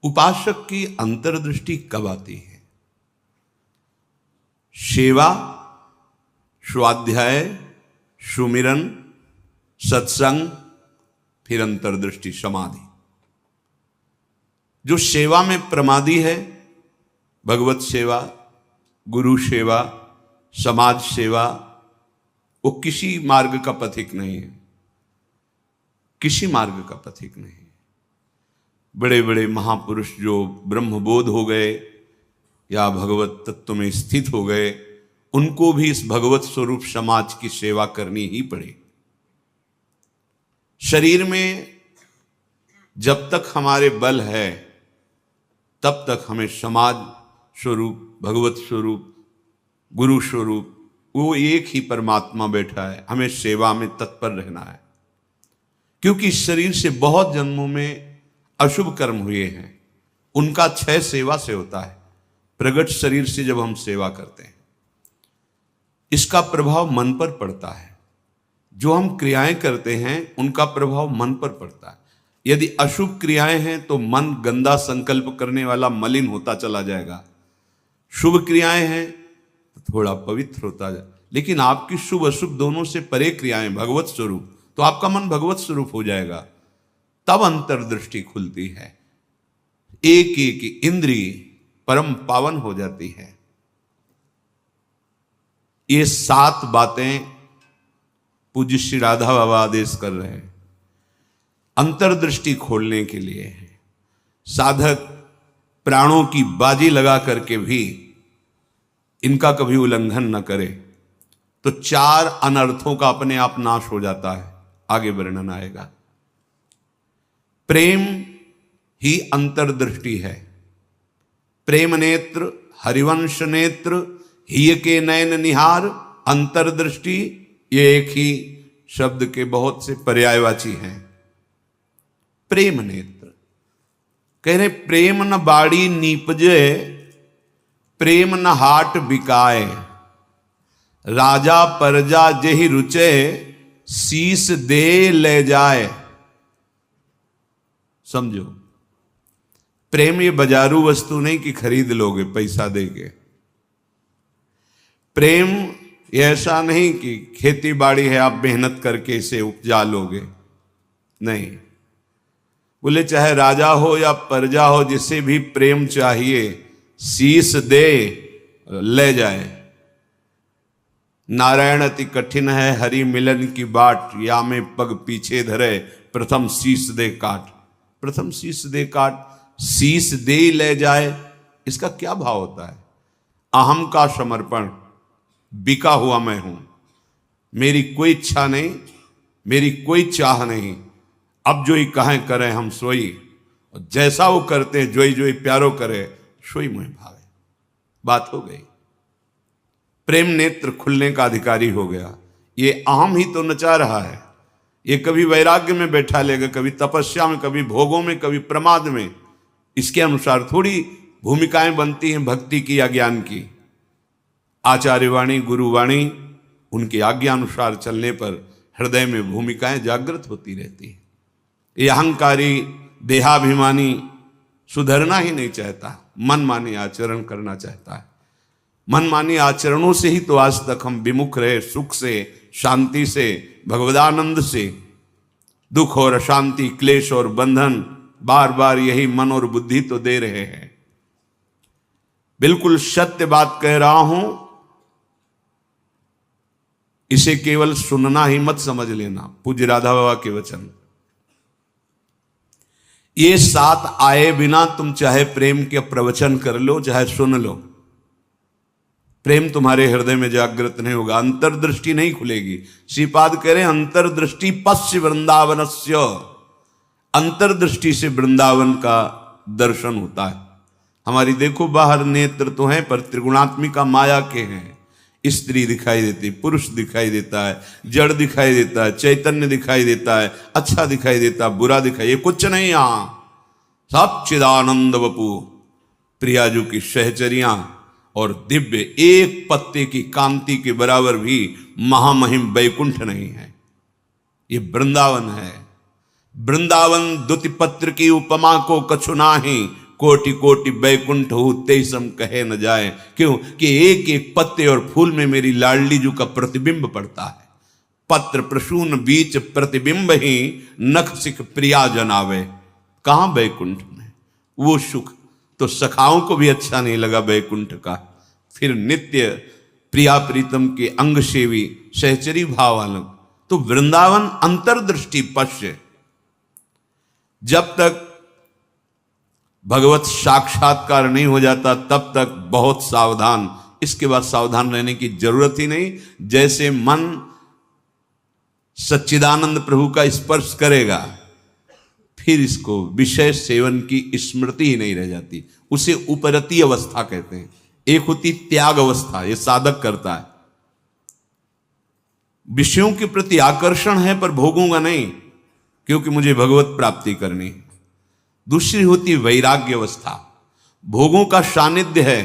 उपासक की अंतर्दृष्टि कब आती है? सेवा, स्वाध्याय, सुमिरन, सत्संग, फिर अंतर्दृष्टि समाधि। जो सेवा में प्रमादी है, भगवत सेवा, गुरु सेवा, समाज सेवा, वो किसी मार्ग का पथिक नहीं है, किसी मार्ग का पथिक नहीं है। बड़े बड़े महापुरुष जो ब्रह्मबोध हो गए या भगवत तत्व में स्थित हो गए, उनको भी इस भगवत स्वरूप समाज की सेवा करनी ही पड़ी। शरीर में जब तक हमारे बल है तब तक हमें समाज स्वरूप, भगवत स्वरूप, गुरु स्वरूप, वो एक ही परमात्मा बैठा है, हमें सेवा में तत्पर रहना है। क्योंकि इस शरीर से बहुत जन्मों में अशुभ कर्म हुए हैं, उनका क्षय सेवा से होता है। प्रगट शरीर से जब हम सेवा करते हैं, इसका प्रभाव मन पर पड़ता है। जो हम क्रियाएं करते हैं उनका प्रभाव मन पर पड़ता है। यदि अशुभ क्रियाएं हैं तो मन गंदा संकल्प करने वाला मलिन होता चला जाएगा। शुभ क्रियाएं हैं तो थोड़ा पवित्र होता जाए। लेकिन आपकी शुभ अशुभ दोनों से परे क्रियाएं भगवत स्वरूप, तो आपका मन भगवत स्वरूप हो जाएगा। तब अंतर्दृष्टि खुलती है, एक एक इंद्रिय परम पावन हो जाती है। ये 7 बातें पूज्य श्री राधा बाबा आदेश कर रहे हैं, अंतर्दृष्टि खोलने के लिए है। साधक प्राणों की बाजी लगा करके भी इनका कभी उल्लंघन न करे तो 4 अनर्थों का अपने आप नाश हो जाता है। आगे वर्णन आएगा। प्रेम ही अंतर्दृष्टि है। प्रेम नेत्र, हरिवंश नेत्र, हिय के नयन निहार, अंतर्दृष्टि, ये एक ही शब्द के बहुत से पर्यायवाची हैं। प्रेम नेत्र कह रहे प्रेम न बाड़ी नीपजे, प्रेम न हाट बिकाए, राजा परजा जेहि रुचे, शीस दे ले जाए। समझो, प्रेम ये बाजारू वस्तु नहीं कि खरीद लोगे पैसा देके। प्रेम ये ऐसा नहीं कि खेती बाड़ी है आप मेहनत करके इसे उपजा लोगे, नहीं। बोले चाहे राजा हो या प्रजा हो, जिसे भी प्रेम चाहिए शीस दे ले जाए। नारायण अति कठिन है हरि मिलन की बाट, या में पग पीछे धरे, प्रथम शीस दे काट। प्रथम शीस दे काट, शीस दे ले जाए, इसका क्या भाव होता है? अहम का समर्पण, बिका हुआ मैं हूं, मेरी कोई इच्छा नहीं, मेरी कोई चाह नहीं, अब जो ही कहें करें हम सोई, और जैसा वो करते जोई जोई प्यारो करे, सोई मुझे भावे। बात हो गई। प्रेम नेत्र खुलने का अधिकारी हो गया। ये अहम ही तो नचा रहा है। ये कभी वैराग्य में बैठा लेगा, कभी तपस्या में, कभी भोगों में, कभी प्रमाद में। इसके अनुसार थोड़ी भूमिकाएं बनती हैं भक्ति की या ज्ञान की। आचार्यवाणी, गुरुवाणी, उनकी आज्ञा अनुसार चलने पर हृदय में भूमिकाएं जागृत होती रहती हैं। ये अहंकारी देहाभिमानी सुधरना ही नहीं चाहता, मनमानी आचरण करना चाहता है। मनमानी आचरणों से ही तो आज तक हम विमुख रहे, सुख से, शांति से, भगवदानंद से। दुख और अशांति, क्लेश और बंधन बार बार यही मन और बुद्धि तो दे रहे हैं। बिल्कुल सत्य बात कह रहा हूं, इसे केवल सुनना ही मत समझ लेना। पूज्य राधा बाबा के वचन। ये 7 आए बिना तुम चाहे प्रेम के प्रवचन कर लो, चाहे सुन लो, प्रेम तुम्हारे हृदय में जागृत नहीं होगा, अंतर्दृष्टि नहीं खुलेगी। श्रीपाद कह रहे हैं अंतर्दृष्टि पश्य वृंदावनस्य, अंतर्दृष्टि से वृंदावन का दर्शन होता है। हमारी देखो बाहर नेत्र तो हैं पर त्रिगुणात्मिका माया के हैं। स्त्री दिखाई देती, पुरुष दिखाई देता है, जड़ दिखाई देता है, चैतन्य दिखाई देता है, अच्छा दिखाई देता है, बुरा दिखाई, ये कुछ नहीं। यहां सब चिदानंद वपु, प्रियाजू की सहचरियां और दिव्य एक पत्ते की कांति के बराबर भी महामहिम वैकुंठ नहीं है। ये वृंदावन है। वृंदावन द्युति पत्र की उपमा को कछु नाही, कोटि कोटि बैकुंठ हो तेईसम कहे न जाए। क्यों कि एक एक पत्ते और फूल में मेरी लाडली जू का प्रतिबिंब पड़ता है। पत्र प्रसून बीच प्रतिबिंब ही नख सिख प्रिया जनावे। कहां बैकुंठ में वो सुख तो सखाओं को भी अच्छा नहीं लगा बैकुंठ का। फिर नित्य प्रिया प्रीतम के अंग सेवी सहचरी भाव अलग। तो वृंदावन अंतर्दृष्टि पश्य। जब तक भगवत साक्षात्कार नहीं हो जाता तब तक बहुत सावधान। इसके बाद सावधान रहने की जरूरत ही नहीं। जैसे मन सच्चिदानंद प्रभु का स्पर्श करेगा फिर इसको विषय सेवन की स्मृति ही नहीं रह जाती। उसे उपरति अवस्था कहते हैं। एक होती त्याग अवस्था, ये साधक करता है, विषयों के प्रति आकर्षण है पर भोगूंगा नहीं क्योंकि मुझे भगवत प्राप्ति करनी है। दूसरी होती वैराग्य अवस्था, भोगों का सानिध्य है,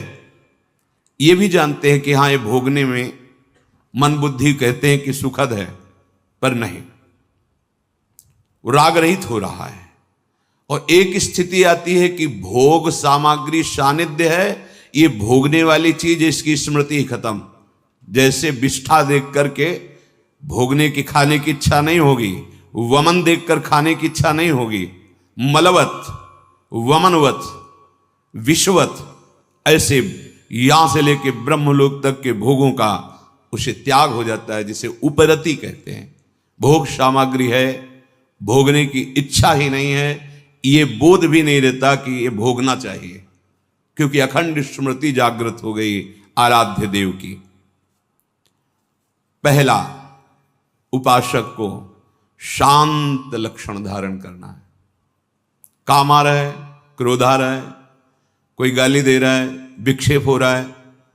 ये भी जानते हैं कि हाँ ये भोगने में मन बुद्धि कहते हैं कि सुखद है पर नहीं, राग रहित हो रहा है। और एक स्थिति आती है कि भोग सामग्री सानिध्य है, ये भोगने वाली चीज इसकी स्मृति ही खत्म। जैसे विष्ठा देख करके भोगने की खाने की इच्छा नहीं होगी, वमन देखकर खाने की इच्छा नहीं होगी। मलवत वमनवत विश्ववत ऐसे यहां से लेके ब्रह्मलोक तक के भोगों का उसे त्याग हो जाता है, जिसे उपरति कहते हैं। भोग सामग्री है, भोगने की इच्छा ही नहीं है, ये बोध भी नहीं रहता कि ये भोगना चाहिए क्योंकि अखंड स्मृति जागृत हो गई आराध्य देव की। पहला उपासक को शांत लक्षण धारण करना है। काम आ रहा है, क्रोध आ रहा है, कोई गाली दे रहा है, विक्षेप हो रहा है,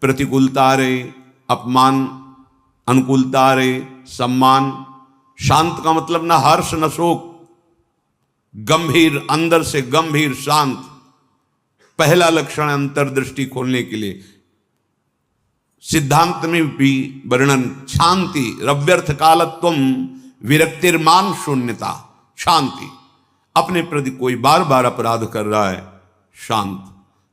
प्रतिकूलता आ रही, अपमान अनुकूलता आ रही, सम्मान। शांत का मतलब ना हर्ष न शोक, गंभीर, अंदर से गंभीर शांत। पहला लक्षण अंतर्दृष्टि खोलने के लिए सिद्धांत में भी वर्णन, शांति रव्यर्थ कालत्वम विरक्तिर्मान शून्यता। शांति, अपने प्रति कोई बार बार अपराध कर रहा है, शांत।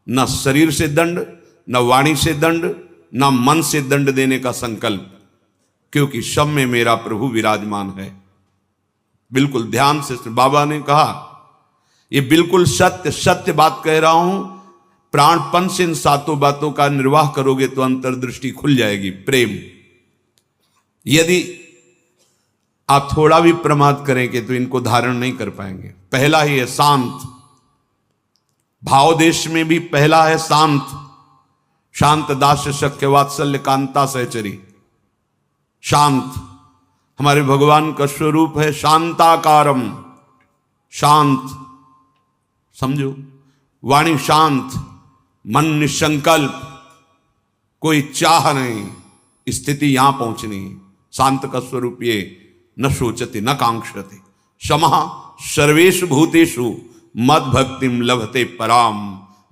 न शरीर से दंड, न वाणी से दंड, न मन से दंड देने का संकल्प, क्योंकि सब में मेरा प्रभु विराजमान है। बिल्कुल ध्यान से बाबा ने कहा, ये बिल्कुल सत्य सत्य बात कह रहा हूं। प्राणपन से इन सातों बातों का निर्वाह करोगे तो अंतर्दृष्टि खुल जाएगी। प्रेम, यदि आप थोड़ा भी प्रमाद करेंगे तो इनको धारण नहीं कर पाएंगे। पहला ही है शांत, भाव देश में भी पहला है शांत। शांत दास्य शक्य वात्सल्य कांता सहचरी। शांत हमारे भगवान का स्वरूप है, शांताकारम, शांत। समझो, वाणी शांत, मन निसंकल्प, कोई चाह नहीं, स्थिति यहां पहुंचनी। शांत का स्वरूप ये न शोचति न कांक्षति, समः सर्वेषु भूतेषु मद भक्तिम लभते पराम।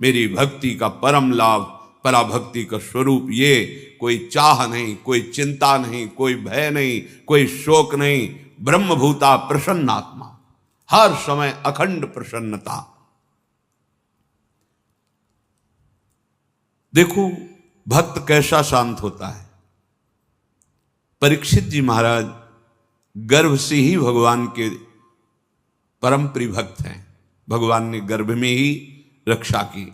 मेरी भक्ति का परम लाभ, पराभक्ति का स्वरूप ये। कोई चाह नहीं, कोई चिंता नहीं, कोई भय नहीं, कोई शोक नहीं। ब्रह्मभूता प्रसन्नात्मा, हर समय अखंड प्रसन्नता। देखो भक्त कैसा शांत होता है। परीक्षित जी महाराज गर्भ से ही भगवान के परम प्रिय भक्त हैं। भगवान ने गर्भ में ही रक्षा की।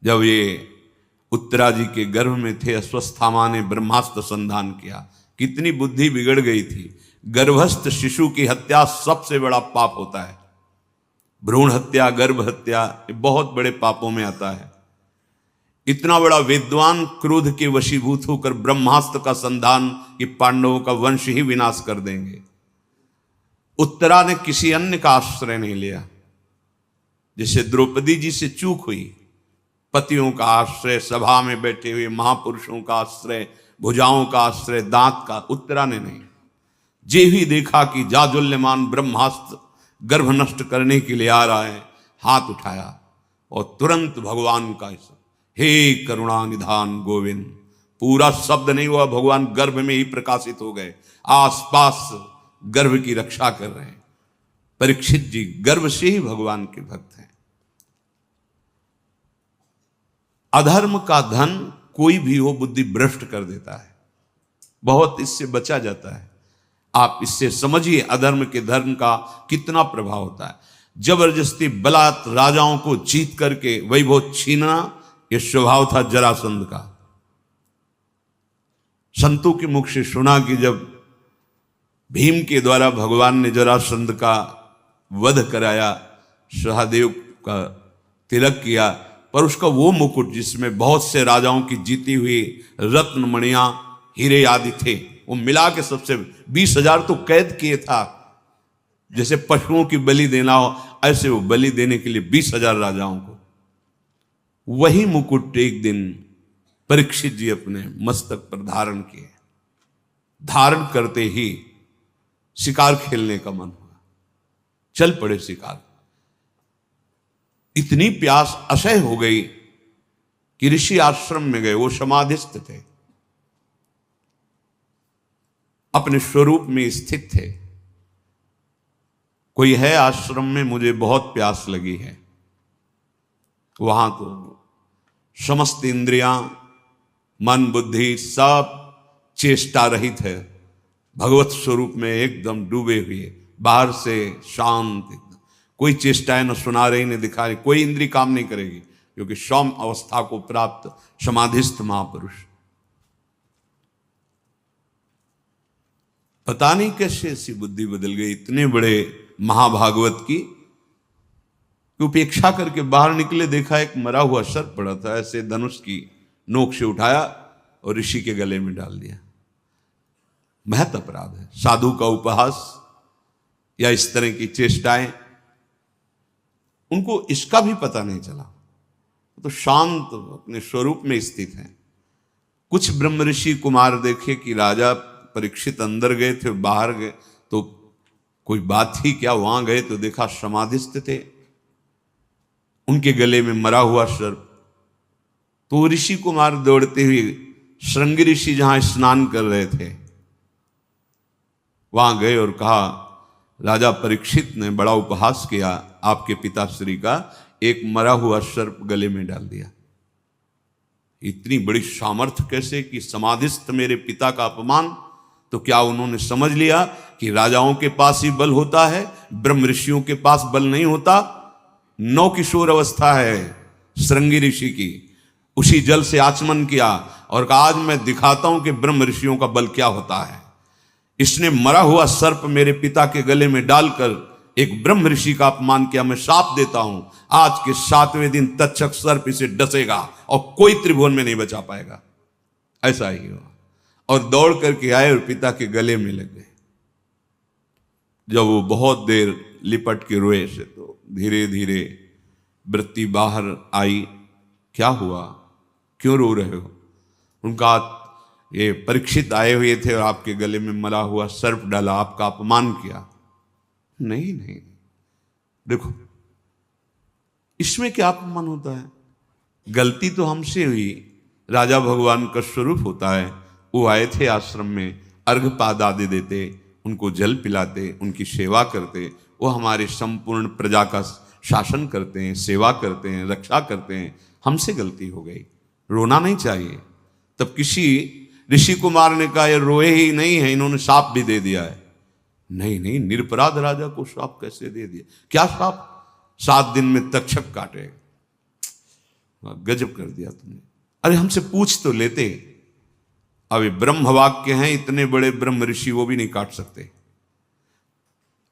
जब ये उत्तरा जी के गर्भ में थे, अस्वस्थामा ने ब्रह्मास्त्र संधान किया। कितनी बुद्धि बिगड़ गई थी। गर्भस्थ शिशु की हत्या सबसे बड़ा पाप होता है। भ्रूण हत्या, गर्भ हत्या, ये बहुत बड़े पापों में आता है। इतना बड़ा विद्वान क्रोध के वशीभूत होकर ब्रह्मास्त्र का संधान, कि पांडवों का वंश ही विनाश कर देंगे। उत्तरा ने किसी अन्य का आश्रय नहीं लिया। जिसे द्रौपदी जी से चूक हुई, पतियों का आश्रय, सभा में बैठे हुए महापुरुषों का आश्रय, भुजाओं का आश्रय, दांत का, उत्तरा ने नहीं। जे ही देखा कि जाजुल्यमान ब्रह्मास्त्र गर्भ नष्ट करने के लिए आ रहा है, हाथ उठाया और तुरंत भगवान का हे करुणा निधान गोविंद। पूरा शब्द नहीं हुआ, भगवान गर्भ में ही प्रकाशित हो गए, आसपास गर्भ की रक्षा कर रहे हैं। परीक्षित जी गर्भ से ही भगवान के भक्त हैं। अधर्म का धन कोई भी हो बुद्धि भ्रष्ट कर देता है, बहुत इससे बचा जाता है। आप इससे समझिए अधर्म के धर्म का कितना प्रभाव होता है। जबरदस्ती बलात् राजाओं को जीत करके वैभव छीनना, यह स्वभाव था जरासंध का। संतों के मुख से सुना कि जब भीम के द्वारा भगवान ने जरासंध का वध कराया, सहदेव का तिलक किया, पर उसका वो मुकुट जिसमें बहुत से राजाओं की जीती हुई रत्न मणियां हीरे आदि थे, वो मिला के सबसे 20,000 तो कैद किए था। जैसे पशुओं की बलि देना हो ऐसे वो बलि देने के लिए 20,000 राजाओं को। वही मुकुट एक दिन परीक्षित जी अपने मस्तक पर धारण किए। धारण करते ही शिकार खेलने का मन हुआ, चल पड़े शिकार। इतनी प्यास असह्य हो गई कि ऋषि आश्रम में गए। वो समाधिस्थ थे, अपने स्वरूप में स्थित थे। कोई है आश्रम में, मुझे बहुत प्यास लगी है। वहां तो समस्त इंद्रियां, मन, बुद्धि सब चेष्टा रहित है, भगवत स्वरूप में एकदम डूबे हुए, बाहर से शांत, कोई चेष्टाएं न सुना रही न दिखा रही, कोई इंद्री काम नहीं करेगी, क्योंकि सौम्य अवस्था को प्राप्त समाधिस्थ महापुरुष। पता नहीं कैसे ऐसी बुद्धि बदल गई इतने बड़े महाभागवत की, उपेक्षा करके बाहर निकले, देखा एक मरा हुआ सर्प पड़ा था, ऐसे धनुष की नोक से उठाया और ऋषि के गले में डाल दिया। महत अपराध है। साधु का उपहास या इस तरह की चेष्टाएं, उनको इसका भी पता नहीं चला, तो शांत अपने स्वरूप में स्थित हैं। कुछ ब्रह्म ऋषि कुमार देखे कि राजा परीक्षित अंदर गए थे, बाहर गए तो कोई बात ही क्या, वहां गए तो देखा समाधिस्थ थे, उनके गले में मरा हुआ सर्प। तो ऋषि कुमार दौड़ते हुए श्रृंगी ऋषि जहां स्नान कर रहे थे वहां गए और कहा, राजा परीक्षित ने बड़ा उपहास किया आपके पिताश्री का, एक मरा हुआ सर्प गले में डाल दिया। इतनी बड़ी सामर्थ्य कैसे कि समाधिस्थ मेरे पिता का अपमान। तो क्या उन्होंने समझ लिया कि राजाओं के पास ही बल होता है, ब्रह्म ऋषियों के पास बल नहीं होता? नौ किशोर अवस्था है श्रृंगी ऋषि की, उसी जल से आचमन किया और कहा आज मैं दिखाता हूं कि ब्रह्म ऋषियों का बल क्या होता है। इसने मरा हुआ सर्प मेरे पिता के गले में डालकर एक ब्रह्म ऋषि का अपमान किया। मैं शाप देता हूं आज के 7वें दिन तक्षक सर्प इसे डसेगा और कोई त्रिभुवन में नहीं बचा पाएगा। ऐसा ही हुआ और दौड़ करके आए और पिता के गले में लग गए। जब वो बहुत देर लिपट के रोए से तो धीरे धीरे वृत्ति बाहर आई। क्या हुआ, क्यों रो रहे हो? उनका ये परीक्षित आए हुए थे और आपके गले में मरा हुआ सर्प डाला, आपका अपमान किया। नहीं नहीं, देखो इसमें क्या अपमान होता है? गलती तो हमसे हुई, राजा भगवान का स्वरूप होता है। वो आए थे आश्रम में, अर्घपाद आदि देते, उनको जल पिलाते, उनकी सेवा करते, वो हमारे संपूर्ण प्रजा का शासन करते हैं, सेवा करते हैं, रक्षा करते हैं। हमसे गलती हो गई, रोना नहीं चाहिए। तब किसी ऋषि कुमार ने कहा ये रोए ही नहीं है, इन्होंने शाप भी दे दिया है। नहीं नहीं, निरपराध राजा को शाप कैसे दे दिया? क्या शाप? 7 दिन में तक्षक काटे। गजब कर दिया तुमने। अरे हमसे पूछ तो लेते। अभी ब्रह्म वाक्य हैं, इतने बड़े ब्रह्म ऋषि वो भी नहीं काट सकते।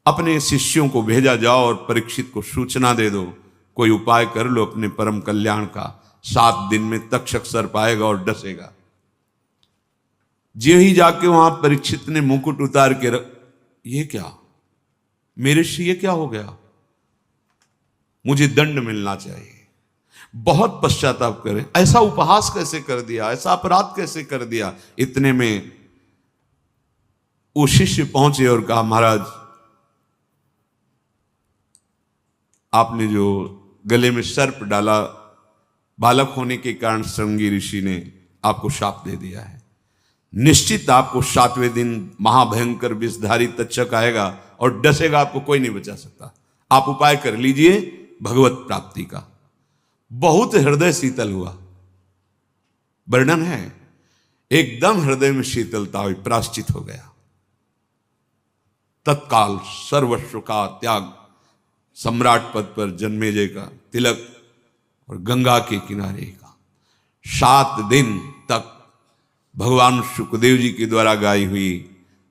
अपने शिष्यों को भेजा जाओ और परीक्षित को सूचना दे दो, कोई उपाय कर लो अपने परम कल्याण का। 7 दिन में तक्षक सर्प आएगा और डसेगा। जो ही जाके वहां परीक्षित ने मुकुट उतार के ये क्या मेरे से, ये क्या हो गया? मुझे दंड मिलना चाहिए। बहुत पश्चाताप करें, ऐसा उपहास कैसे कर दिया, ऐसा अपराध कैसे कर दिया। इतने में वो शिष्य पहुंचे और कहा महाराज आपने जो गले में सर्प डाला, बालक होने के कारण श्रृंगी ऋषि ने आपको शाप दे दिया है। निश्चित आपको 7वें दिन महाभयंकर विषधारी तक्षक आएगा और डसेगा, आपको कोई नहीं बचा सकता। आप उपाय कर लीजिए भगवत प्राप्ति का। बहुत हृदय शीतल हुआ। वर्णन है। एकदम हृदय में शीतलता हुई, प्रायश्चित हो गया। तत्काल सर्वस्व का त्याग, सम्राट पद पर जन्मेजय का तिलक और गंगा के किनारे का 7 दिन तक भगवान सुखदेव जी के द्वारा गाई हुई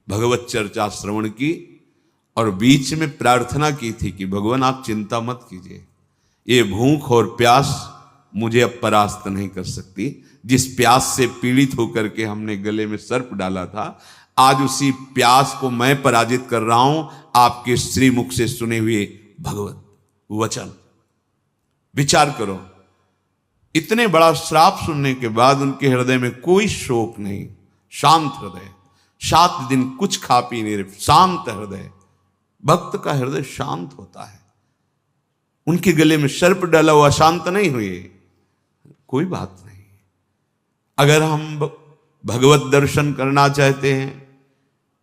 भगवत चर्चा श्रवण की और बीच में प्रार्थना की थी कि भगवान आप चिंता मत कीजिए, ये भूख और प्यास मुझे अब परास्त नहीं कर सकती। जिस प्यास से पीड़ित होकर के हमने गले में सर्प डाला था, आज उसी प्यास को मैं पराजित कर रहा हूं आपके श्रीमुख से सुने हुए भगवत वचन। विचार करो, इतने बड़ा श्राप सुनने के बाद उनके हृदय में कोई शोक नहीं, शांत हृदय, 7 दिन कुछ खा पी नहीं रहे, शांत हृदय। भक्त का हृदय शांत होता है। उनके गले में सर्प डाला हुआ शांत नहीं हुए, कोई बात नहीं। अगर हम भगवत दर्शन करना चाहते हैं,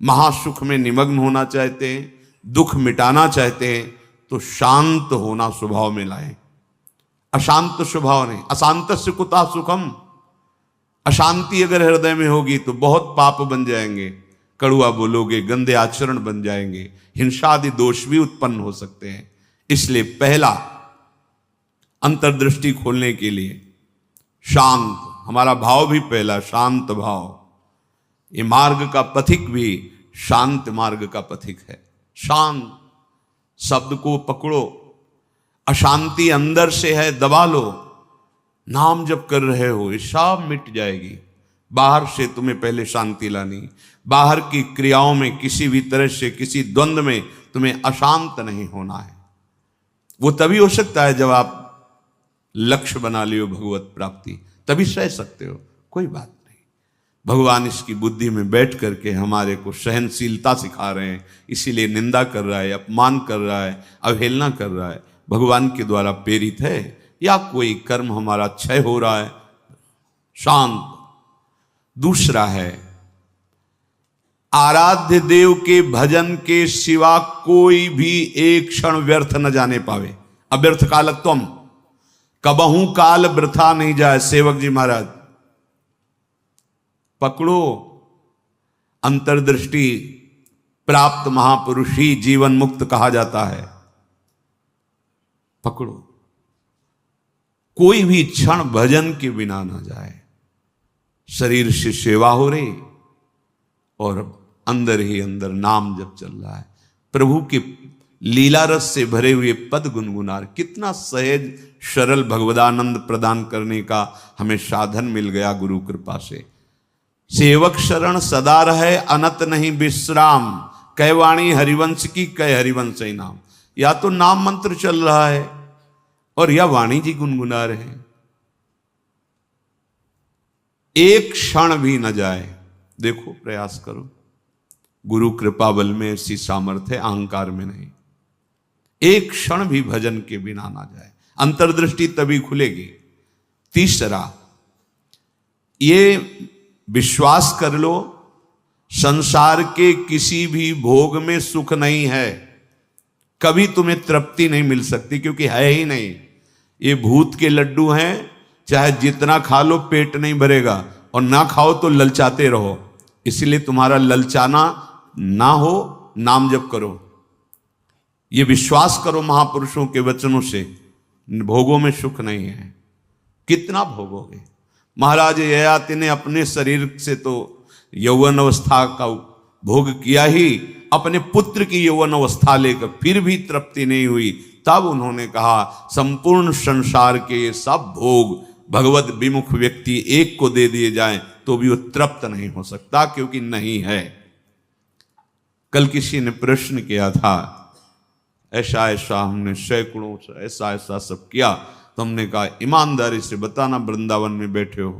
महासुख में निमग्न होना चाहते हैं, दुख मिटाना चाहते हैं, तो शांत होना स्वभाव में लाएं। अशांत स्वभाव नहीं। अशांतस्य कुतः सुखम। अशांति अगर हृदय में होगी तो बहुत पाप बन जाएंगे, कड़ुआ बोलोगे, गंदे आचरण बन जाएंगे, हिंसा आदि दोष भी उत्पन्न हो सकते हैं। इसलिए पहला अंतर्दृष्टि खोलने के लिए शांत, हमारा भाव भी पहला शांत भाव। ये मार्ग का पथिक भी शांत मार्ग का पथिक है। शांत शब्द को पकड़ो, अशांति अंदर से है, दबा लो। नाम जब कर रहे हो ये सब मिट जाएगी। बाहर से तुम्हें पहले शांति लानी, बाहर की क्रियाओं में किसी भी तरह से किसी द्वंद्व में तुम्हें अशांत नहीं होना है। वो तभी हो सकता है जब आप लक्ष्य बना लियो भगवत प्राप्ति, तभी सह सकते हो, कोई बात नहीं। भगवान इसकी बुद्धि में बैठ करके हमारे को सहनशीलता सिखा रहे हैं, इसीलिए निंदा कर रहा है, अपमान कर रहा है, अवहेलना कर रहा है। भगवान के द्वारा प्रेरित है या कोई कर्म हमारा क्षय हो रहा है, शांत। दूसरा है आराध्य देव के भजन के सिवा कोई भी एक क्षण व्यर्थ न जाने पावे। अव्यर्थ कालत्वम, कबहू काल वृथा नहीं जाए। सेवक जी महाराज पकड़ो, अंतर्दृष्टि प्राप्त महापुरुष ही जीवन मुक्त कहा जाता है। पकड़ो, कोई भी क्षण भजन के बिना ना जाए। शरीर से सेवा हो रही और अंदर ही अंदर नाम जब चल रहा है, प्रभु के लीला रस से भरे हुए पद गुनगुनार। कितना सहज सरल भगवदानंद प्रदान करने का हमें साधन मिल गया गुरु कृपा से। सेवक शरण सदा रहे, अनत नहीं विश्राम। कह वाणी हरिवंश की, कह हरिवंश ही नाम। या तो नाम मंत्र चल रहा है और या वाणी जी गुनगुना रहे हैं, एक क्षण भी न जाए। देखो, प्रयास करो। गुरु कृपा बल में ऐसी सामर्थ्य, अहंकार में नहीं। एक क्षण भी भजन के बिना ना जाए, अंतर्दृष्टि तभी खुलेगी। तीसरा, ये विश्वास कर लो, संसार के किसी भी भोग में सुख नहीं है। कभी तुम्हें तृप्ति नहीं मिल सकती, क्योंकि है ही नहीं। ये भूत के लड्डू हैं, चाहे जितना खा लो पेट नहीं भरेगा, और ना खाओ तो ललचाते रहो। इसलिए तुम्हारा ललचाना ना हो, नाम जप करो। ये विश्वास करो महापुरुषों के वचनों से, भोगों में सुख नहीं है। कितना भोगोगे? महाराज ययाति ने अपने शरीर से तो यौवन अवस्था का भोग किया ही, अपने पुत्र की यौवन अवस्था लेकर फिर भी तृप्ति नहीं हुई। तब उन्होंने कहा, संपूर्ण संसार के ये सब भोग भगवत विमुख व्यक्ति एक को दे दिए जाएं तो भी वो तृप्त नहीं हो सकता, क्योंकि नहीं है। कल किसी ने प्रश्न किया था, ऐसा ऐसा हमने सैकड़ों ऐसा ऐसा सब किया, तो हमने कहा ईमानदारी से बताना, वृंदावन में बैठे हो,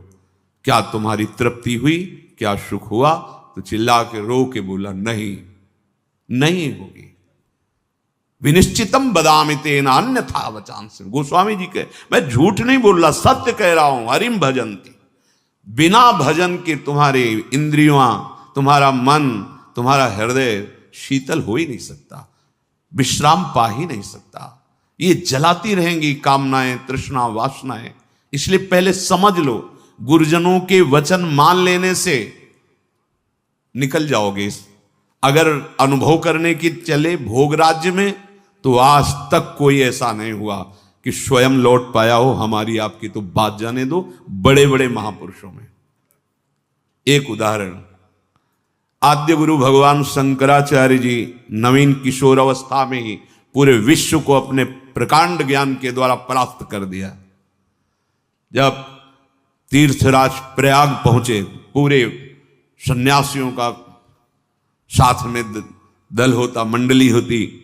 क्या तुम्हारी तृप्ति हुई, क्या सुख हुआ? तो चिल्ला के रो के बोला, नहीं, नहीं होगी। विनिश्चितम बदामि तेन अन्यथा वचांस। गोस्वामी जी के, मैं झूठ नहीं बोल रहा, सत्य कह रहा हूं। हरिम भजन्ति, बिना भजन के तुम्हारे इंद्रियां, तुम्हारा मन, तुम्हारा हृदय शीतल हो ही नहीं सकता, विश्राम पा ही नहीं सकता। ये जलाती रहेंगी कामनाएं, तृष्णा, वासनाएं। इसलिए पहले समझ लो, गुरुजनों के वचन मान लेने से निकल जाओगे। अगर अनुभव करने की चले भोग राज्य में, तो आज तक कोई ऐसा नहीं हुआ कि स्वयं लौट पाया हो। हमारी आपकी तो बात जाने दो, बड़े बड़े महापुरुषों में। एक उदाहरण, आद्य गुरु भगवान शंकराचार्य जी नवीन किशोर अवस्था में ही पूरे विश्व को अपने प्रकांड ज्ञान के द्वारा परास्त कर दिया। जब तीर्थराज प्रयाग पहुंचे, पूरे सन्यासियों का साथ में दल होता, मंडली होती,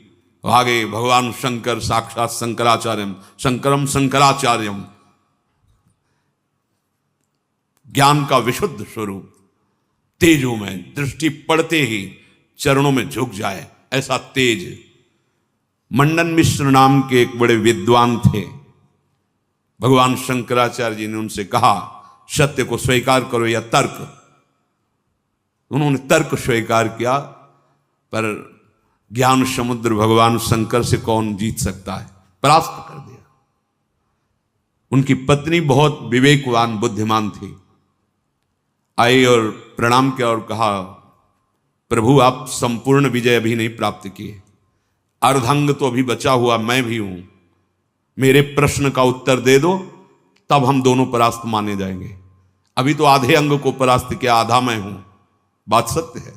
आगे भगवान शंकर साक्षात शंकराचार्यम, शंकरम शंकराचार्यम, ज्ञान का विशुद्ध स्वरूप, तेजों में दृष्टि पड़ते ही चरणों में झुक जाए, ऐसा तेज। मंडन मिश्र नाम के एक बड़े विद्वान थे। भगवान शंकराचार्य जी ने उनसे कहा, सत्य को स्वीकार करो या तर्क। उन्होंने तर्क स्वीकार किया, पर ज्ञान समुद्र भगवान शंकर से कौन जीत सकता है, परास्त कर दिया। उनकी पत्नी बहुत विवेकवान बुद्धिमान थी, आई और प्रणाम किया और कहा, प्रभु आप संपूर्ण विजय अभी नहीं प्राप्त किए, अर्धांग तो अभी बचा हुआ मैं भी हूं, मेरे प्रश्न का उत्तर दे दो, तब हम दोनों परास्त माने जाएंगे। अभी तो आधे अंग को परास्त किया, आधा मैं हूं। बात सत्य है।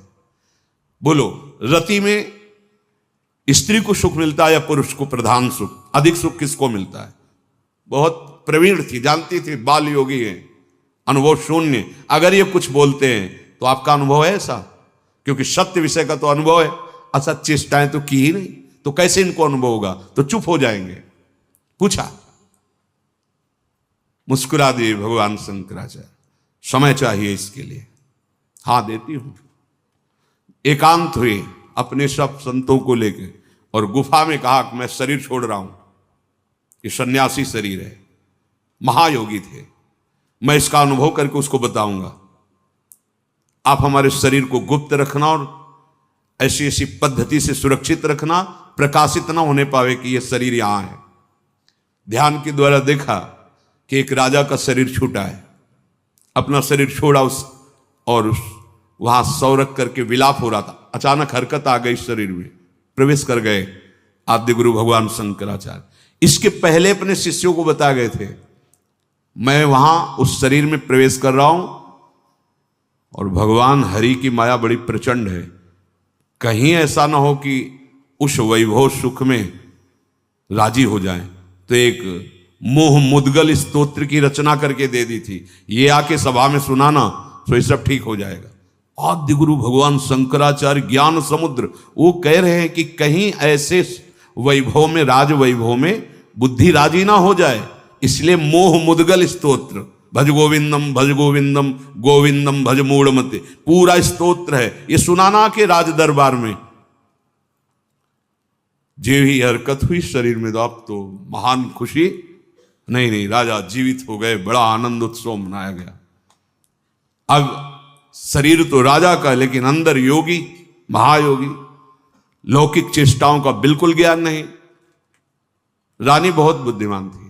बोलो, रति में स्त्री को सुख मिलता है या पुरुष को प्रधान सुख? अधिक सुख किसको मिलता है? बहुत प्रवीण थी, जानती थी, बाल योगी है, अनुभव शून्य। अगर ये कुछ बोलते हैं तो आपका अनुभव है ऐसा? क्योंकि सत्य विषय का तो अनुभव है, असत चेष्टाएं तो की ही नहीं, तो कैसे इनको अनुभव होगा? तो चुप हो जाएंगे। पूछा, मुस्कुरा दिए भगवान शंकराचार्य, समय चाहिए इसके लिए। हाँ देती हूं। एकांत हुए अपने सब संतों को लेकर और गुफा में कहा कि मैं शरीर छोड़ रहा हूं, ये सन्यासी शरीर है, महायोगी थे, मैं इसका अनुभव करके उसको बताऊंगा। आप हमारे शरीर को गुप्त रखना और ऐसी ऐसी पद्धति से सुरक्षित रखना, प्रकाशित ना होने पावे कि यह शरीर यहां है। ध्यान के द्वारा देखा कि एक राजा का शरीर छूटा है, अपना शरीर छोड़ा और वहां सौ रख करके विलाप हो रहा था। अचानक हरकत आ गई शरीर में, प्रवेश कर गए आद्य गुरु भगवान शंकराचार्य। इसके पहले अपने शिष्यों को बता गए थे, मैं वहां उस शरीर में प्रवेश कर रहा हूं और भगवान हरि की माया बड़ी प्रचंड है, कहीं ऐसा ना हो कि उस वैभव सुख में राजी हो जाएं। तो एक मोह मुद्गल स्तोत्र की रचना करके दे दी थी, ये आके सभा में सुनाना तो ये सब ठीक हो जाएगा। आद्य गुरु भगवान शंकराचार्य ज्ञान समुद्र, वो कह रहे हैं कि कहीं ऐसे वैभव में, राज वैभव में बुद्धि राजी ना हो जाए, इसलिए मोह मुद्गल स्तोत्र, भज गोविंदम गोविंदम भज मूढ़मते, पूरा स्तोत्र है, ये सुनाना के राज दरबार में। जे ही हरकत हुई शरीर में, आप तो महान खुशी, नहीं राजा जीवित हो गए, बड़ा आनंद उत्सव मनाया गया। अब शरीर तो राजा का, लेकिन अंदर योगी, महायोगी, लौकिक चेष्टाओं का बिल्कुल ज्ञान नहीं। रानी बहुत बुद्धिमान थी,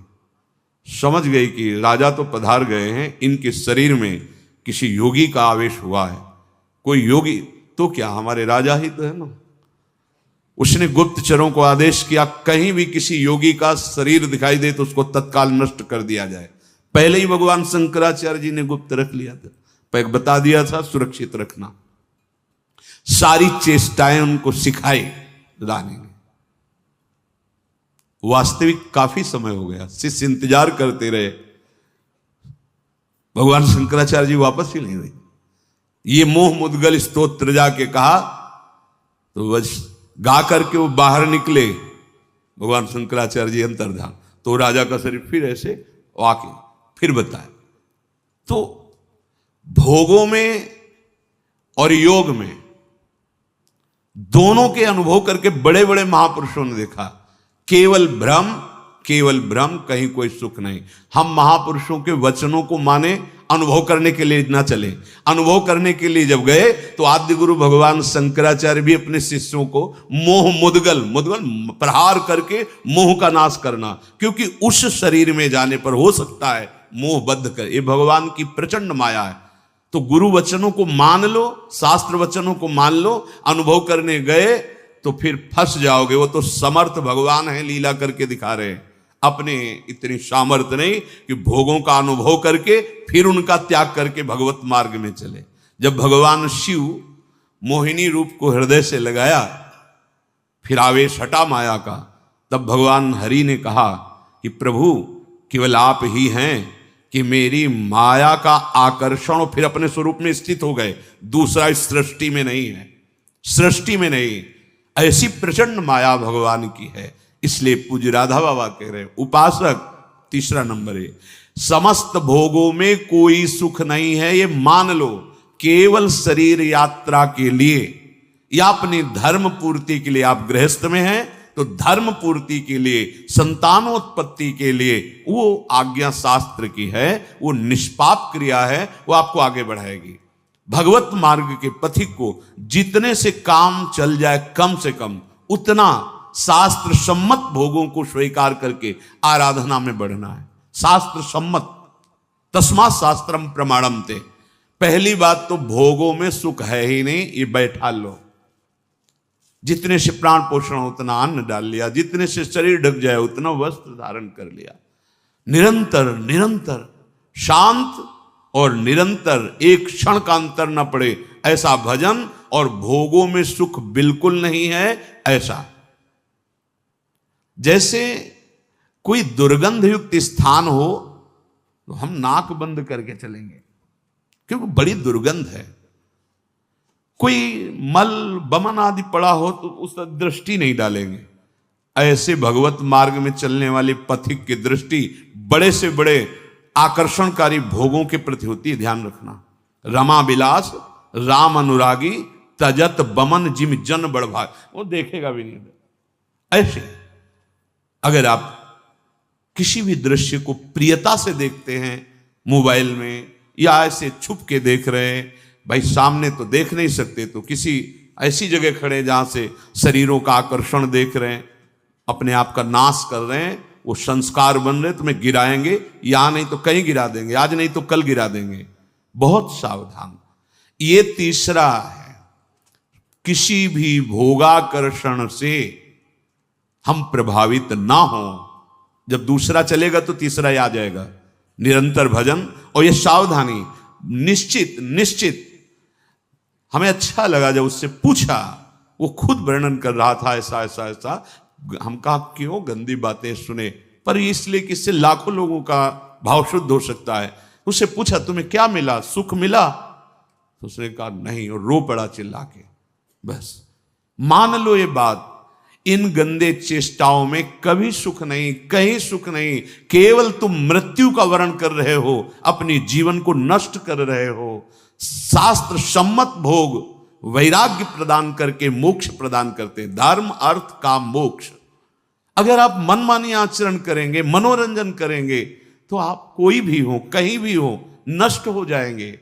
समझ गई कि राजा तो पधार गए हैं, इनके शरीर में किसी योगी का आवेश हुआ है। कोई योगी तो क्या, हमारे राजा ही तो है ना। उसने गुप्तचरों को आदेश किया, कहीं भी किसी योगी का शरीर दिखाई दे तो उसको तत्काल नष्ट कर दिया जाए। पहले ही भगवान शंकराचार्य जी ने गुप्त रख लिया था, बता दिया था सुरक्षित रखना। सारी चेष्टाएं उनको सिखाई रानी ने। वास्तविक काफी समय हो गया, शिष्य इंतजार करते रहे, भगवान शंकराचार्य जी वापस ही नहीं हुए। ये मोह मुद्गल स्तोत्र जाके कहा तो बस गा करके वो बाहर निकले। भगवान शंकराचार्य जी अंतर्धान, तो राजा का शरीर फिर ऐसे आके फिर बताया। तो भोगों में और योग में दोनों के अनुभव करके बड़े बड़े महापुरुषों ने देखा, केवल भ्रम, कहीं कोई सुख नहीं। हम महापुरुषों के वचनों को माने, अनुभव करने के लिए ना चले। अनुभव करने के लिए जब गए तो आद्य गुरु भगवान शंकराचार्य भी अपने शिष्यों को मोह मुद्गल प्रहार करके मोह का नाश करना, क्योंकि उस शरीर में जाने पर हो सकता है मोहबद्ध कर, ये भगवान की प्रचंड माया है। तो गुरु वचनों को मान लो, शास्त्र वचनों को मान लो, अनुभव करने गए तो फिर फंस जाओगे। वो तो समर्थ भगवान है, लीला करके दिखा रहे हैं। अपने इतनी सामर्थ्य नहीं कि भोगों का अनुभव करके फिर उनका त्याग करके भगवत मार्ग में चले। जब भगवान शिव मोहिनी रूप को हृदय से लगाया, फिर आवेश हटा माया का, तब भगवान हरि ने कहा कि प्रभु केवल आप ही हैं कि मेरी माया का आकर्षण, फिर अपने स्वरूप में स्थित हो गए। दूसरा इस सृष्टि में नहीं है, सृष्टि में नहीं। ऐसी प्रचंड माया भगवान की है। इसलिए पूज्य राधा बाबा कह रहे उपासक, तीसरा नंबर है, समस्त भोगों में कोई सुख नहीं है, ये मान लो। केवल शरीर यात्रा के लिए या अपनी धर्म पूर्ति के लिए, आप गृहस्थ में हैं तो धर्म पूर्ति के लिए, संतानोत्पत्ति के लिए वो आज्ञा शास्त्र की है, वो निष्पाप क्रिया है, वो आपको आगे बढ़ाएगी। भगवत मार्ग के पथिक को जितने से काम चल जाए कम से कम, उतना शास्त्र सम्मत भोगों को स्वीकार करके आराधना में बढ़ना है। शास्त्र सम्मत, तस्मात् शास्त्रम प्रमाणम ते। पहली बात तो भोगों में सुख है ही नहीं, ये बैठा लो। जितने से प्राण पोषण उतना अन्न डाल लिया, जितने से शरीर ढक जाए उतना वस्त्र धारण कर लिया। निरंतर निरंतर शांत और निरंतर, एक क्षण का अंतर न पड़े ऐसा भजन, और भोगों में सुख बिल्कुल नहीं है ऐसा। जैसे कोई दुर्गंध युक्त स्थान हो तो हम नाक बंद करके चलेंगे क्योंकि बड़ी दुर्गंध है। कोई मल बमन आदि पड़ा हो तो उस पर दृष्टि नहीं डालेंगे। ऐसे भगवत मार्ग में चलने वाले पथिक की दृष्टि बड़े से बड़े आकर्षणकारी भोगों के प्रति होती है, ध्यान रखना। रमा विलास राम अनुरागी तजत बमन जिम जन बड़भाग, वो देखेगा भी नहीं। ऐसे अगर आप किसी भी दृश्य को प्रियता से देखते हैं मोबाइल में, या ऐसे छुप के देख रहे हैं, भाई सामने तो देख नहीं सकते तो किसी ऐसी जगह खड़े जहां से शरीरों का आकर्षण देख रहे हैं, अपने आप का नाश कर रहे हैं, वो संस्कार बन रहे, तुम्हें गिराएंगे, यहां नहीं तो कहीं गिरा देंगे, आज नहीं तो कल गिरा देंगे। बहुत सावधान। ये तीसरा है, किसी भी भोगाकर्षण से हम प्रभावित ना हो। जब दूसरा चलेगा तो तीसरा ही आ जाएगा। निरंतर भजन और ये सावधानी, निश्चित निश्चित। हमें अच्छा लगा जब उससे पूछा, वो खुद वर्णन कर रहा था ऐसा ऐसा ऐसा। हम कहा क्यों गंदी बातें सुने, पर इसलिए कि इससे लाखों लोगों का भाव शुद्ध हो सकता है। उससे पूछा तुम्हें क्या मिला, सुख मिला? तो उसने कहा नहीं, और रो पड़ा चिल्ला के। बस मान लो ये बात, इन गंदे चेष्टाओं में कभी सुख नहीं, कहीं सुख नहीं। केवल तुम मृत्यु का वर्ण कर रहे हो, अपनी जीवन को नष्ट कर रहे हो। शास्त्र सम्मत भोग वैराग्य प्रदान करके मोक्ष प्रदान करते, धर्म अर्थ काम मोक्ष। अगर आप मनमानी आचरण करेंगे, मनोरंजन करेंगे, तो आप कोई भी हो, कहीं भी हो, नष्ट हो जाएंगे।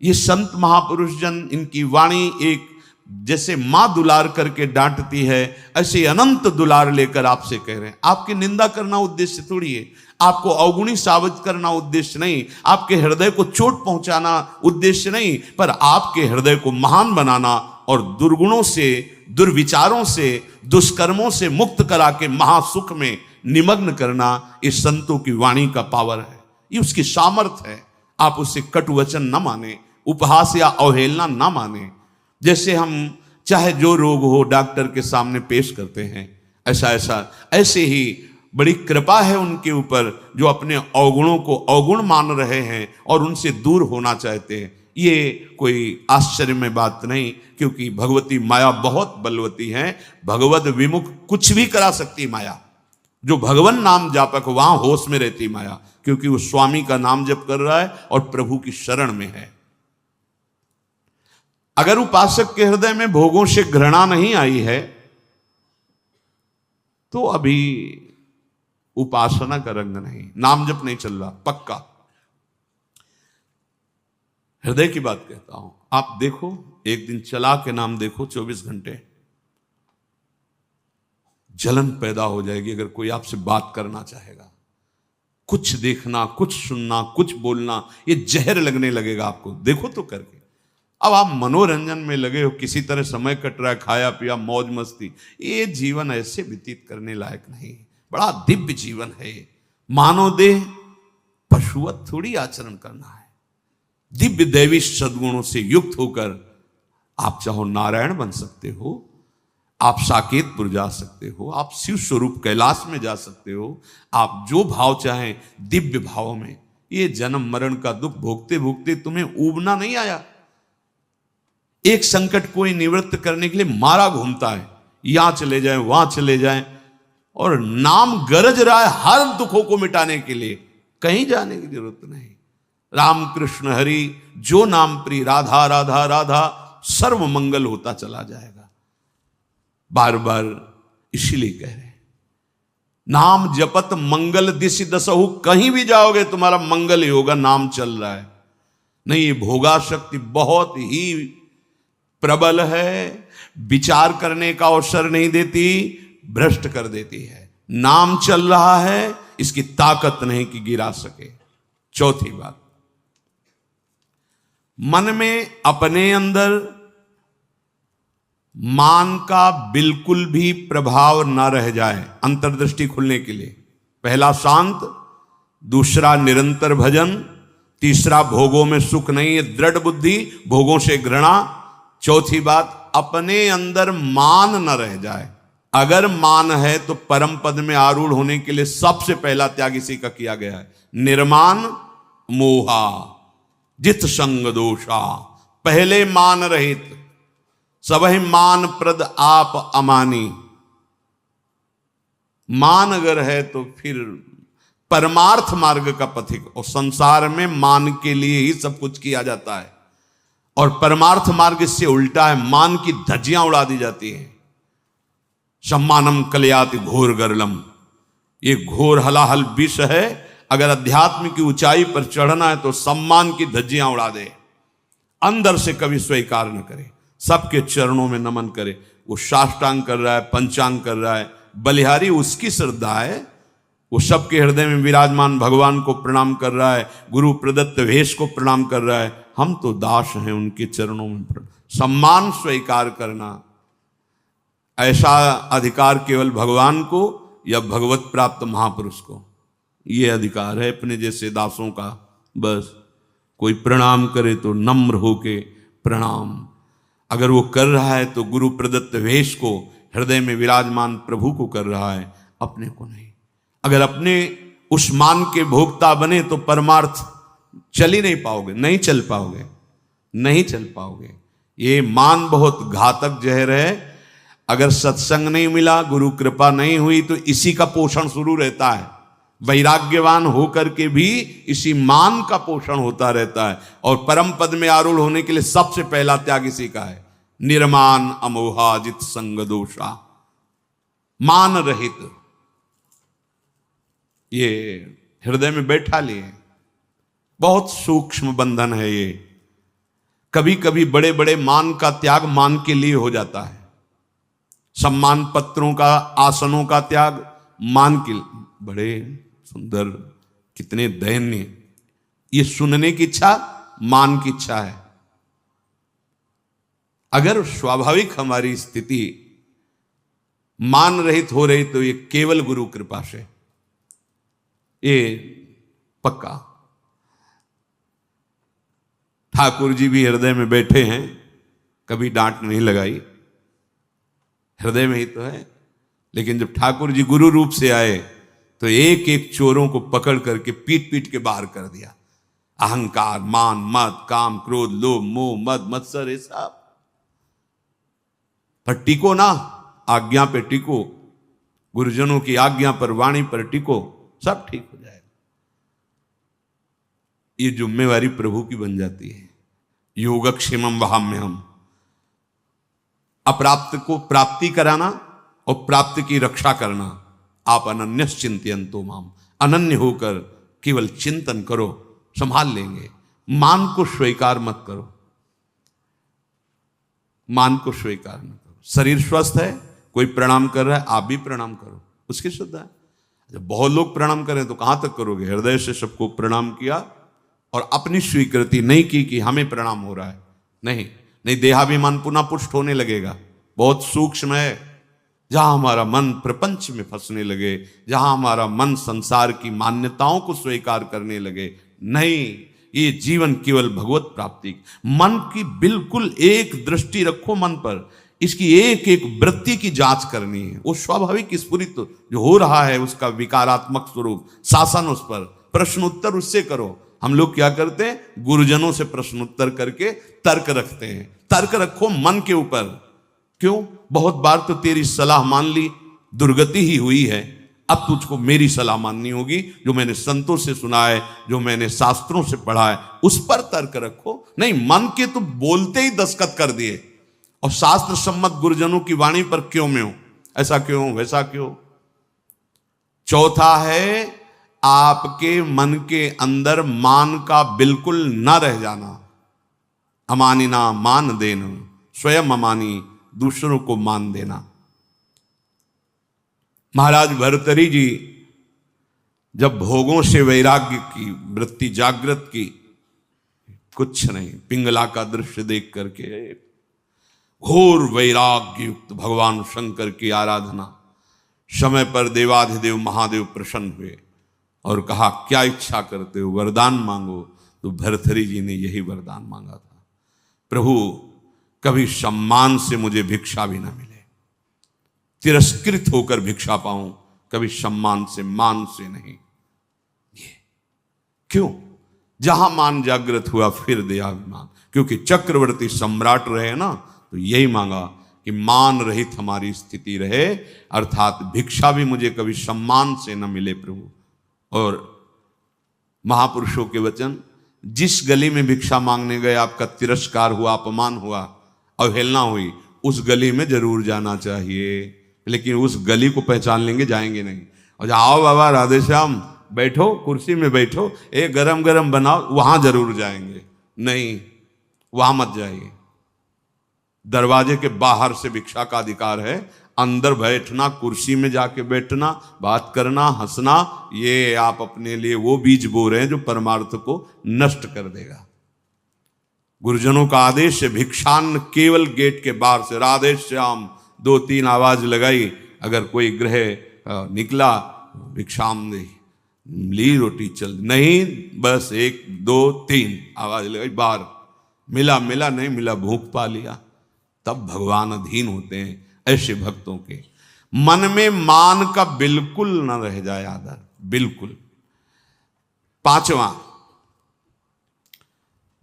ये संत महापुरुष जन, इनकी वाणी एक जैसे मां दुलार करके डांटती है, ऐसे अनंत दुलार लेकर आपसे कह रहे हैं। आपकी निंदा करना उद्देश्य थोड़ी है, आपको अवगुणी साबित करना उद्देश्य नहीं, आपके हृदय को चोट पहुंचाना उद्देश्य नहीं, पर आपके हृदय को महान बनाना और दुर्गुणों से, दुर्विचारों से, दुष्कर्मों से मुक्त करा के महासुख में निमग्न करना, इस संतों की वाणी का पावर है, ये उसकी सामर्थ्य है। आप उससे कटु वचन न माने, उपहास या अवहेलना न माने। जैसे हम चाहे जो रोग हो डॉक्टर के सामने पेश करते हैं, ऐसे ही बड़ी कृपा है उनके ऊपर जो अपने अवगुणों को अवगुण मान रहे हैं और उनसे दूर होना चाहते हैं। ये कोई आश्चर्य में बात नहीं, क्योंकि भगवती माया बहुत बलवती है। भगवत विमुख कुछ भी करा सकती माया। जो भगवान नाम जापक वहां होश में रहती माया, क्योंकि वो स्वामी का नाम जप कर रहा है और प्रभु की शरण में है। अगर उपासक के हृदय में भोगों से घृणा नहीं आई है तो अभी उपासना का रंग नहीं, नाम जप नहीं चल रहा पक्का। हृदय की बात कहता हूं। आप देखो, एक दिन चला के नाम देखो, 24 घंटे जलन पैदा हो जाएगी। अगर कोई आपसे बात करना चाहेगा, कुछ देखना, कुछ सुनना, कुछ बोलना, ये जहर लगने लगेगा आपको। देखो तो करके। अब आप मनोरंजन में लगे हो, किसी तरह समय कट रहा है, खाया पिया, मौज मस्ती, ये जीवन ऐसे व्यतीत करने लायक नहीं। बड़ा दिव्य जीवन है। मानव देह पशुवत थोड़ी आचरण करना है। दिव्य दैवी सद्गुणों से युक्त होकर आप चाहो नारायण बन सकते हो, आप साकेतपुर जा सकते हो, आप शिव स्वरूप कैलाश में जा सकते हो। आप जो भाव चाहें दिव्य भाव में। ये जन्म मरण का दुख भोगते भोगते तुम्हें ऊबना नहीं आया। एक संकट कोई निवृत्त करने के लिए मारा घूमता है, यहां चले जाए वहां चले जाए, और नाम गरज रहा है हर दुखों को मिटाने के लिए। कहीं जाने की जरूरत नहीं। राम कृष्ण हरि जो नाम प्रिय, राधा राधा राधा, सर्व मंगल होता चला जाएगा। बार बार इसीलिए कह रहे हैं, नाम जपत मंगल दिशि दसहु। कहीं भी जाओगे तुम्हारा मंगल ही होगा, नाम चल रहा है। नहीं, ये भोगा शक्ति बहुत ही प्रबल है, विचार करने का अवसर नहीं देती, भ्रष्ट कर देती है। नाम चल रहा है, इसकी ताकत नहीं कि गिरा सके। चौथी बात, मन में अपने अंदर मान का बिल्कुल भी प्रभाव न रह जाए। अंतर्दृष्टि खुलने के लिए पहला शांत, दूसरा निरंतर भजन, तीसरा भोगों में सुख नहीं है, दृढ़ बुद्धि, भोगों से घृणा। चौथी बात, अपने अंदर मान न रह जाए। अगर मान है तो परम पद में आरूढ़ होने के लिए सबसे पहला त्याग इसी का किया गया है, निर्मान मोहा जित संग दोषा। पहले मान रहित, सबहि मान प्रद आप अमानी। मान अगर है तो फिर परमार्थ मार्ग का पथिक। और संसार में मान के लिए ही सब कुछ किया जाता है, और परमार्थ मार्ग इससे उल्टा है, मान की धज्जियां उड़ा दी जाती हैं। सम्मानम कलयाति घोर गरलम, ये घोर हलाहल विष है। अगर अध्यात्म की ऊंचाई पर चढ़ना है तो सम्मान की धज्जियां उड़ा दे, अंदर से कभी स्वीकार न करे, सबके चरणों में नमन करे। वो साष्टांग कर रहा है, पंचांग कर रहा है, बलिहारी उसकी श्रद्धा है। वो सबके हृदय में विराजमान भगवान को प्रणाम कर रहा है, गुरु प्रदत्त वेश को प्रणाम कर रहा है। हम तो दास हैं उनके चरणों में। सम्मान स्वीकार करना, ऐसा अधिकार केवल भगवान को या भगवत प्राप्त महापुरुष को ये अधिकार है, अपने जैसे दासों का। बस कोई प्रणाम करे तो नम्र होके प्रणाम। अगर वो कर रहा है तो गुरु प्रदत्त वेश को, हृदय में विराजमान प्रभु को कर रहा है, अपने को नहीं। अगर अपने उस मान के भोक्ता बने तो परमार्थ चल ही नहीं पाओगे, नहीं चल पाओगे, नहीं चल पाओगे। ये मान बहुत घातक जहर है। अगर सत्संग नहीं मिला, गुरु कृपा नहीं हुई, तो इसी का पोषण शुरू रहता है। वैराग्यवान होकर के भी इसी मान का पोषण होता रहता है। और परम पद में आरूढ़ होने के लिए सबसे पहला त्याग इसी का है, निर्मान अमोहा जित संग दोषा। मान रहित, ये हृदय में बैठा लिए। बहुत सूक्ष्म बंधन है ये। कभी कभी बड़े बड़े मान का त्याग मान के लिए हो जाता है। सम्मान पत्रों का, आसनों का त्याग मान के लिए। बड़े सुंदर, कितने दयनीय। ये सुनने की इच्छा मान की इच्छा है। अगर स्वाभाविक हमारी स्थिति मान रहित हो रही तो ये केवल गुरु कृपा से, ये पक्का। ठाकुर जी भी हृदय में बैठे हैं, कभी डांट नहीं लगाई, हृदय में ही तो है। लेकिन जब ठाकुर जी गुरु रूप से आए तो एक एक चोरों को पकड़ करके पीट पीट के बाहर कर दिया। अहंकार, मान, मद, काम, क्रोध, लोभ, मोह, मद, मत्सर, ये सब पर टिको ना, आज्ञा पे टिको, गुरुजनों की आज्ञा पर, वाणी पर टिको, सब ठीक हो जाएगा। ये जिम्मेवारी प्रभु की बन जाती है। योगक्षेमम वहाम्यहम, अप्राप्त को प्राप्ति कराना और प्राप्त की रक्षा करना। आप अनन्य चिंतयन्तो माम, अनन्य होकर केवल चिंतन करो, संभाल लेंगे। मान को स्वीकार मत करो, मान को स्वीकार मत करो। शरीर स्वस्थ है, कोई प्रणाम कर रहा है, आप भी प्रणाम करो, उसकी श्रद्धा है। जब बहुत लोग प्रणाम करें तो कहां तक करोगे? हृदय से सबको प्रणाम किया और अपनी स्वीकृति नहीं की कि हमें प्रणाम हो रहा है। नहीं नहीं, देहाभिमान पुनः पुष्ट होने लगेगा। बहुत सूक्ष्म है। जहां हमारा मन प्रपंच में फंसने लगे, जहां हमारा मन संसार की मान्यताओं को स्वीकार करने लगे, नहीं, ये जीवन केवल भगवत प्राप्ति। मन की बिल्कुल एक दृष्टि रखो मन पर, इसकी एक एक वृत्ति की जांच करनी है। वो स्वाभाविक स्फुरित जो हो रहा है उसका विकारात्मक स्वरूप, शासन उस पर, प्रश्न उत्तर उससे करो। हम लोग क्या करते हैं? गुरुजनों से प्रश्न उत्तर करके तर्क रखते हैं। तर्क रखो मन के ऊपर। क्यों? बहुत बार तो तेरी सलाह मान ली, दुर्गति ही हुई है, अब तुझको मेरी सलाह माननी होगी, जो मैंने संतों से सुना है, जो मैंने शास्त्रों से पढ़ा है, उस पर तर्क रखो। नहीं, मन के तो बोलते ही दस्तखत कर दिए और शास्त्र सम्मत गुरुजनों की वाणी पर क्यों में हो, ऐसा क्यों, वैसा क्यों। चौथा है आपके मन के अंदर मान का बिल्कुल न रह जाना। अमानिना मान देना, स्वयं अमानी, दूसरों को मान देना। महाराज भर्तृहरि जी जब भोगों से वैराग्य की वृत्ति जागृत की, कुछ नहीं, पिंगला का दृश्य देख करके घोर वैराग्य युक्त भगवान शंकर की आराधना, समय पर देवाधिदेव महादेव प्रसन्न हुए और कहा क्या इच्छा करते हो, वरदान मांगो। तो भर्तृहरि जी ने यही वरदान मांगा था, प्रभु कभी सम्मान से मुझे भिक्षा भी ना मिले, तिरस्कृत होकर भिक्षा पाऊं, कभी सम्मान से, मान से नहीं। ये क्यों? जहां मान जागृत हुआ फिर देहाभिमान, क्योंकि चक्रवर्ती सम्राट रहे ना, तो यही मांगा कि मान रहित हमारी स्थिति रहे, अर्थात भिक्षा भी मुझे कभी सम्मान से न मिले प्रभु। और महापुरुषों के वचन, जिस गली में भिक्षा मांगने गए आपका तिरस्कार हुआ, अपमान हुआ, अवहेलना हुई, उस गली में जरूर जाना चाहिए, लेकिन उस गली को पहचान लेंगे, जाएंगे नहीं। और आओ बाबा राधे श्याम, बैठो कुर्सी में बैठो, एक गरम गरम बनाओ, वहां जरूर जाएंगे, नहीं वहां मत जाइए। दरवाजे के बाहर से भिक्षा का अधिकार है, अंदर बैठना, कुर्सी में जाके बैठना, बात करना, हंसना, ये आप अपने लिए वो बीज बो रहे हैं जो परमार्थ को नष्ट कर देगा। गुरुजनों का आदेश है, भिक्षान्न केवल गेट के बाहर से, राधे श्याम 2-3 आवाज लगाई, अगर कोई ग्रह निकला भिक्षाम दे, ली रोटी चल, नहीं बस 1 2 3 आवाज लगाई, बाहर मिला मिला, नहीं मिला भूख पा लिया, तब भगवान अधीन होते हैं ऐसे भक्तों के। मन में मान का बिल्कुल न रह जाए आदर, बिल्कुल। 5वां,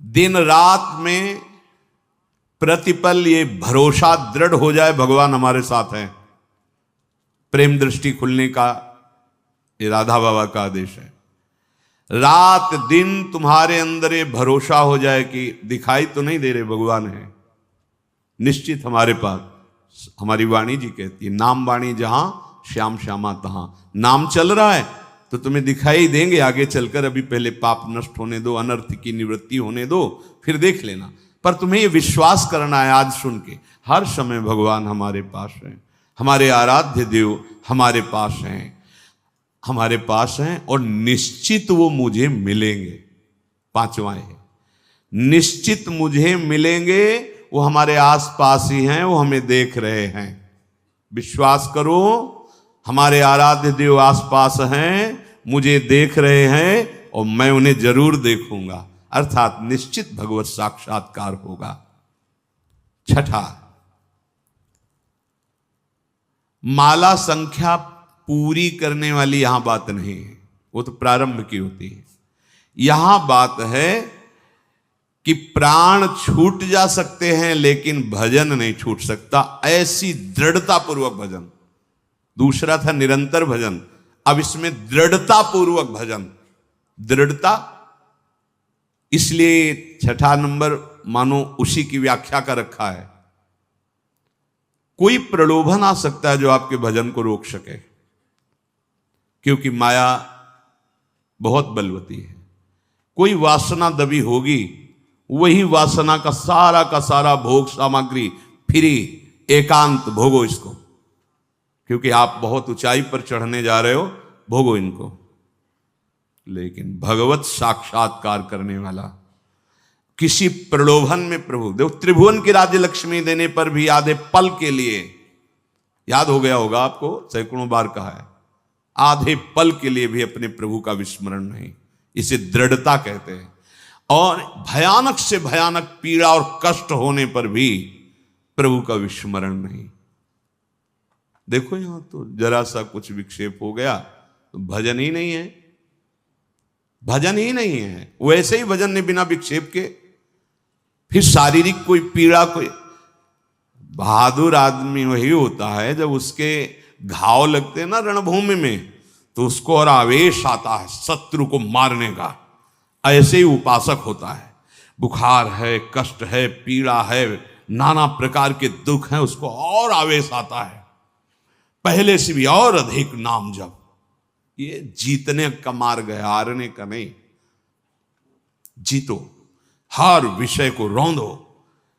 दिन रात में प्रतिपल ये भरोसा दृढ़ हो जाए भगवान हमारे साथ हैं। प्रेम दृष्टि खुलने का ये राधा बाबा का आदेश है। रात दिन तुम्हारे अंदर ये भरोसा हो जाए कि दिखाई तो नहीं दे रहे, भगवान है निश्चित हमारे पास। हमारी वाणी जी कहती है, नाम वाणी जहां श्याम श्यामा तहां। नाम चल रहा है तो तुम्हें दिखाई देंगे आगे चलकर, अभी पहले पाप नष्ट होने दो, अनर्थ की निवृत्ति होने दो, फिर देख लेना। पर तुम्हें ये विश्वास करना है आज सुन के, हर समय भगवान हमारे पास हैं, हमारे आराध्य देव हमारे पास हैं, हमारे पास हैं और निश्चित वो मुझे मिलेंगे। 5वां है, निश्चित मुझे मिलेंगे, वो हमारे आसपास ही हैं, वो हमें देख रहे हैं। विश्वास करो, हमारे आराध्य देव आसपास हैं, मुझे देख रहे हैं और मैं उन्हें जरूर देखूंगा, अर्थात निश्चित भगवत साक्षात्कार होगा। 6, माला संख्या पूरी करने वाली यहां बात नहीं है, वो तो प्रारंभ की होती है। यहां बात है कि प्राण छूट जा सकते हैं लेकिन भजन नहीं छूट सकता, ऐसी दृढ़ता पूर्वक भजन। दूसरा था निरंतर भजन, अब इसमें दृढ़ता पूर्वक भजन। दृढ़ता इसलिए 6 नंबर मानो उसी की व्याख्या का रखा है। कोई प्रलोभन आ सकता है जो आपके भजन को रोक सके, क्योंकि माया बहुत बलवती है। कोई वासना दबी होगी, वही वासना का सारा भोग सामग्री फ्री, एकांत भोगो इसको, क्योंकि आप बहुत ऊंचाई पर चढ़ने जा रहे हो, भोगो इनको। लेकिन भगवत साक्षात्कार करने वाला किसी प्रलोभन में प्रभु देखो, त्रिभुवन की राज्य लक्ष्मी देने पर भी आधे पल के लिए, याद हो गया होगा आपको, सैकड़ों बार कहा है, आधे पल के लिए भी अपने प्रभु का विस्मरण नहीं। इसे दृढ़ता कहते हैं। और भयानक से भयानक पीड़ा और कष्ट होने पर भी प्रभु का विस्मरण नहीं। देखो यहां तो जरा सा कुछ विक्षेप हो गया तो भजन ही नहीं है, भजन ही नहीं है। वैसे ही भजन ने बिना विक्षेप के, फिर शारीरिक कोई पीड़ा, कोई बहादुर आदमी वही होता है जब उसके घाव लगते हैं ना रणभूमि में, तो उसको और आवेश आता है शत्रु को मारने का। ऐसे ही उपासक होता है। बुखार है, कष्ट है, पीड़ा है, नाना प्रकार के दुख हैं, उसको और आवेश आता है, पहले से भी और अधिक नाम जप। ये जीतने का मार्ग है, हारने का नहीं। जीतो, हर विषय को रौंदो,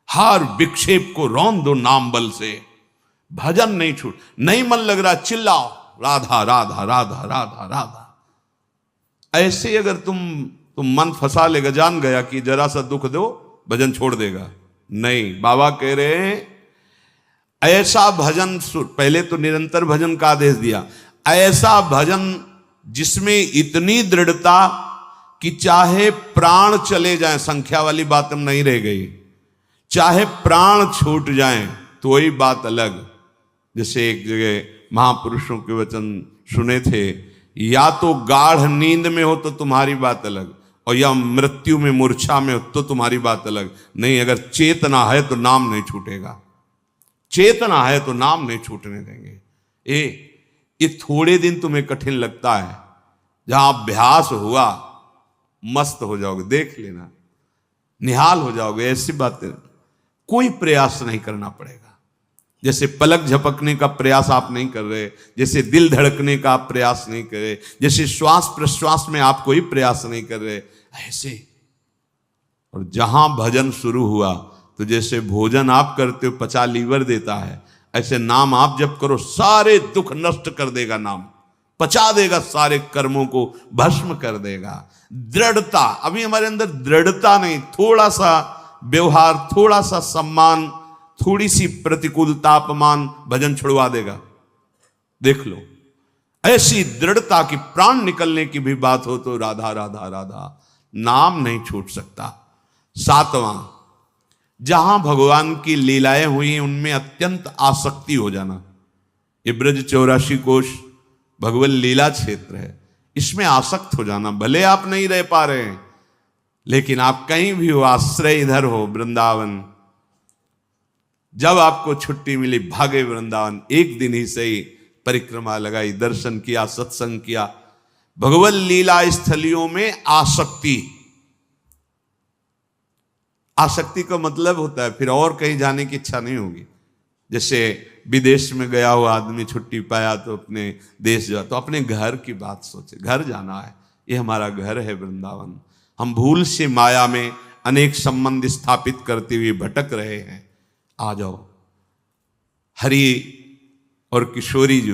हर विक्षेप को रौंद दो नाम बल से। भजन नहीं छूट, नहीं मन लग रहा चिल्लाओ राधा राधा राधा राधा राधा। ऐसे अगर तुम मन फंसा लेगा, जान गया कि जरा सा दुख दो भजन छोड़ देगा। नहीं, बाबा कह रहे हैं ऐसा भजन, पहले तो निरंतर भजन का आदेश दिया, ऐसा भजन जिसमें इतनी दृढ़ता कि चाहे प्राण चले जाएं, संख्या वाली बात हम नहीं रह गई, चाहे प्राण छूट जाएं तो वही बात अलग। जैसे एक जगह महापुरुषों के वचन सुने थे, या तो गाढ़ नींद में हो तो तुम्हारी बात अलग, और या मृत्यु में मूर्छा में हो तो तुम्हारी बात अलग। नहीं, अगर चेतना है तो नाम नहीं छूटेगा, चेतना है तो नाम नहीं छूटने देंगे। ये थोड़े दिन तुम्हें कठिन लगता है, जहां अभ्यास हुआ मस्त हो जाओगे, देख लेना, निहाल हो जाओगे। ऐसी बातें कोई प्रयास नहीं करना पड़ेगा। जैसे पलक झपकने का प्रयास आप नहीं कर रहे, जैसे दिल धड़कने का आप प्रयास नहीं कर रहे, जैसे श्वास प्रश्वास में आप कोई प्रयास नहीं कर रहे, ऐसे। और जहां भजन शुरू हुआ तो जैसे भोजन आप करते हो पचा लीवर देता है, ऐसे नाम आप जब करो सारे दुख नष्ट कर देगा नाम, पचा देगा, सारे कर्मों को भस्म कर देगा। दृढ़ता, अभी हमारे अंदर दृढ़ता नहीं, थोड़ा सा व्यवहार, थोड़ा सा सम्मान, थोड़ी सी प्रतिकूलता, अपमान भजन छुड़वा देगा। देख लो, ऐसी दृढ़ता की प्राण निकलने की भी बात हो तो राधा राधा राधा, नाम नहीं छूट सकता। सातवां, जहां भगवान की लीलाएं हुई उनमें अत्यंत आसक्ति हो जाना। ये ब्रज 84 कोश भगवत लीला क्षेत्र है, इसमें आसक्त हो जाना। भले आप नहीं रह पा रहे हैं, लेकिन आप कहीं भी हो, आश्रय इधर हो वृंदावन, जब आपको छुट्टी मिली भागे वृंदावन, एक दिन ही सही परिक्रमा लगाई, दर्शन किया, सत्संग किया। भगवत लीला स्थलियों में आसक्ति, आसक्ति का मतलब होता है फिर और कहीं जाने की इच्छा नहीं होगी। जैसे विदेश में गया हुआ आदमी छुट्टी पाया तो अपने देश जा, तो अपने घर की बात सोचे, घर जाना है, ये हमारा घर है वृंदावन। हम भूल से माया में अनेक संबंध स्थापित करते हुए भटक रहे हैं। आ जाओ, हरि और किशोरी जी